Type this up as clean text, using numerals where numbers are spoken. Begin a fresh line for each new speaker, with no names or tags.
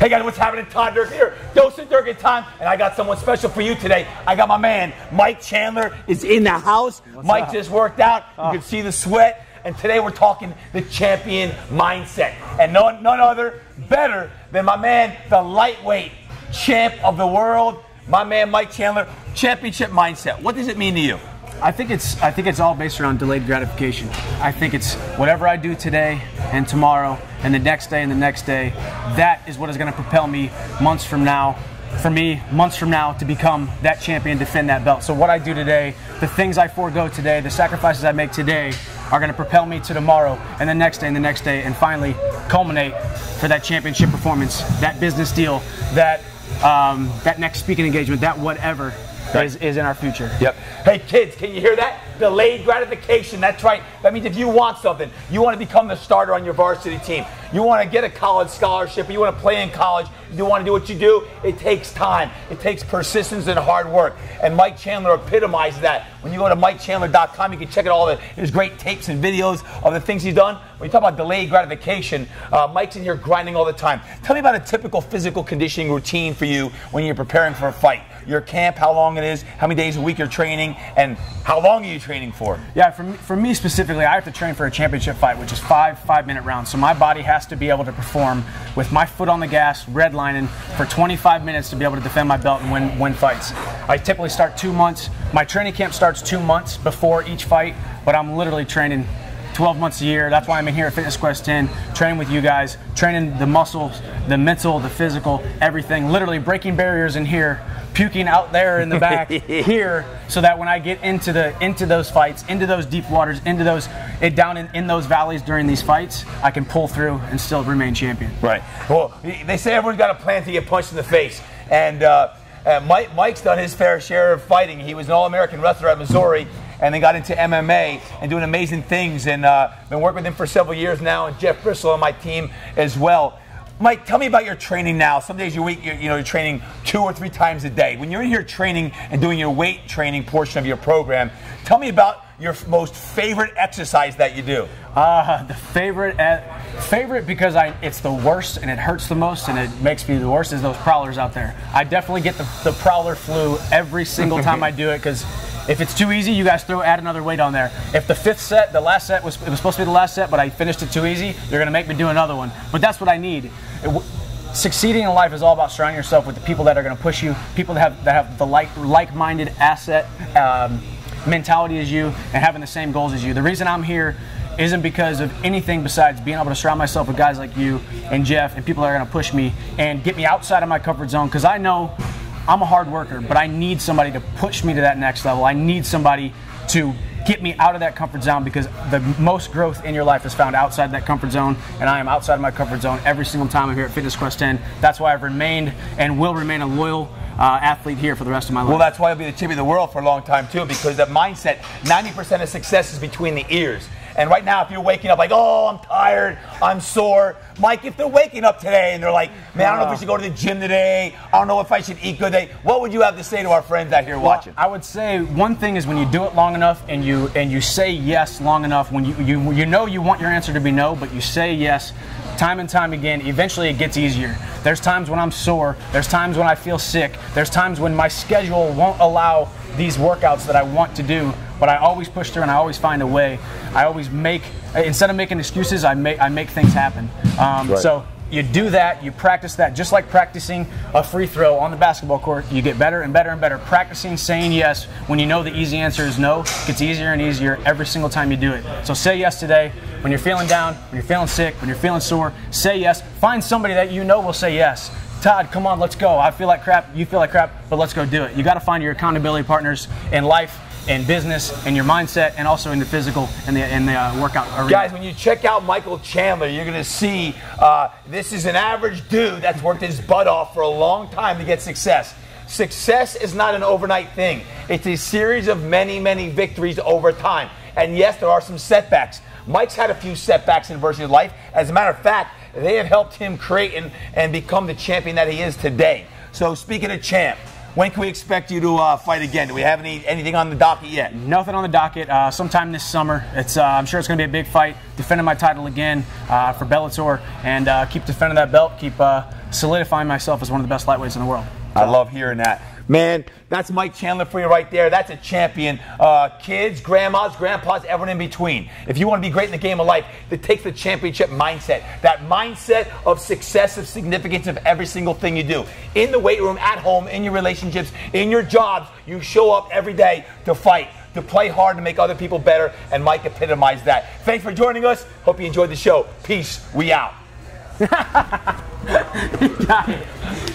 Hey guys, what's happening? Todd Dirk here. Dose of Dirk time, and I got someone special for you today. I got my man, Mike Chandler, is in the house. Mike just worked out. You can see the sweat. And today we're talking the champion mindset. And none other better than my man, the lightweight champ of the world, my man Mike Chandler. Championship mindset. What does it mean to you?
I think it's all based around delayed gratification. I think it's whatever I do today and tomorrow and the next day and the next day, that is what is going to propel me months from now, to become that champion, defend that belt. So what I do today, the things I forego today, the sacrifices I make today are going to propel me to tomorrow and the next day and the next day, and finally culminate for that championship performance, that business deal, that next speaking engagement, that whatever is in our future.
Yep. Hey kids, can you hear that? Delayed gratification. That's right. That means if you want something, you want to become the starter on your varsity team, you want to get a college scholarship, or you want to play in college, you want to do what you do, it takes time. It takes persistence and hard work. And Mike Chandler epitomizes that. When you go to MikeChandler.com, you can check out his great tapes and videos of the things he's done. When you talk about delayed gratification, Mike's in here grinding all the time. Tell me about a typical physical conditioning routine for you when you're preparing for a fight. Your camp, how long it is, how many days a week you're training, and how long are you training for?
Yeah, for me specifically, I have to train for a championship fight, which is five-minute rounds. So my body has to be able to perform with my foot on the gas, redlining, for 25 minutes to be able to defend my belt and win fights. I typically start 2 months. My training camp starts 2 months before each fight, but I'm literally training 12 months a year. That's why I'm in here at Fitness Quest 10, training with you guys, training the muscles, the mental, the physical, everything, literally breaking barriers in here, puking out there in the back here, so that when I get into those fights, into those deep waters, down in those valleys during these fights, I can pull through and still remain champion.
Right. Well, they say everyone's got a plan to get punched in the face, and Mike's done his fair share of fighting. He was an All-American wrestler at Missouri, and then got into MMA and doing amazing things, and been working with him for several years now, and Jeff Bristol on my team as well. Mike, tell me about your training now. Some days a week, you're training 2 or 3 times a day. When you're in here training and doing your weight training portion of your program, tell me about your most favorite exercise that you do.
The favorite because it's the worst and it hurts the most and it makes me the worst is those prowlers out there. I definitely get the prowler flu every single time I do it, because if it's too easy, you guys add another weight on there. If the fifth set, the last set was supposed to be the last set, but I finished it too easy, you're going to make me do another one. But that's what I need. Succeeding in life is all about surrounding yourself with the people that are going to push you, people that have the like-minded asset mentality as you, and having the same goals as you. The reason I'm here isn't because of anything besides being able to surround myself with guys like you and Jeff and people that are going to push me and get me outside of my comfort zone, because I know I'm a hard worker, but I need somebody to push me to that next level. I need somebody to get me out of that comfort zone, because the most growth in your life is found outside that comfort zone, and I am outside of my comfort zone every single time I'm here at Fitness Quest 10. That's why I've remained and will remain a loyal athlete here for the rest of my life.
Well, that's why I'll be the champion of the world for a long time too, because that mindset, 90% of success is between the ears. And right now, if you're waking up like, oh, I'm tired, I'm sore. Mike, if they're waking up today and they're like, man, I don't know if we should go to the gym today, I don't know if I should eat good today, what would you have to say to our friends out here watching?
I would say one thing is when you do it long enough and you say yes long enough, when you know you want your answer to be no, but you say yes time and time again, eventually it gets easier. There's times when I'm sore, there's times when I feel sick, there's times when my schedule won't allow these workouts that I want to do, but I always push through and I always find a way. I always instead of making excuses, I make things happen.
Right. So
you do that, you practice that, just like practicing a free throw on the basketball court. You get better and better and better. Practicing saying yes when you know the easy answer is no gets easier and easier every single time you do it. So say yes today. When you're feeling down, when you're feeling sick, when you're feeling sore, say yes. Find somebody that you know will say yes. Todd, come on, let's go. I feel like crap, you feel like crap, but let's go do it. You got to find your accountability partners in life, in business, in your mindset, and also in the physical and the workout arena.
Guys, when you check out Michael Chandler, you're going to see this is an average dude that's worked his butt off for a long time to get success. Success is not an overnight thing. It's a series of many, many victories over time. And yes, there are some setbacks. Mike's had a few setbacks in his life. As a matter of fact, they have helped him create and become the champion that he is today. So speaking of champ, When can we expect you to fight again? Do we have anything on the docket yet?
Nothing on the docket. Sometime this summer. I'm sure it's going to be a big fight. Defending my title again for Bellator, and keep defending that belt. Keep solidifying myself as one of the best lightweights in the world.
I love hearing that. Man, that's Mike Chandler for you right there. That's a champion. Kids, grandmas, grandpas, everyone in between. If you want to be great in the game of life, that takes the championship mindset. That mindset of success, of significance of every single thing you do. In the weight room, at home, in your relationships, in your jobs, you show up every day to fight, to play hard, to make other people better, and Mike epitomized that. Thanks for joining us. Hope you enjoyed the show. Peace. We out.
You got it.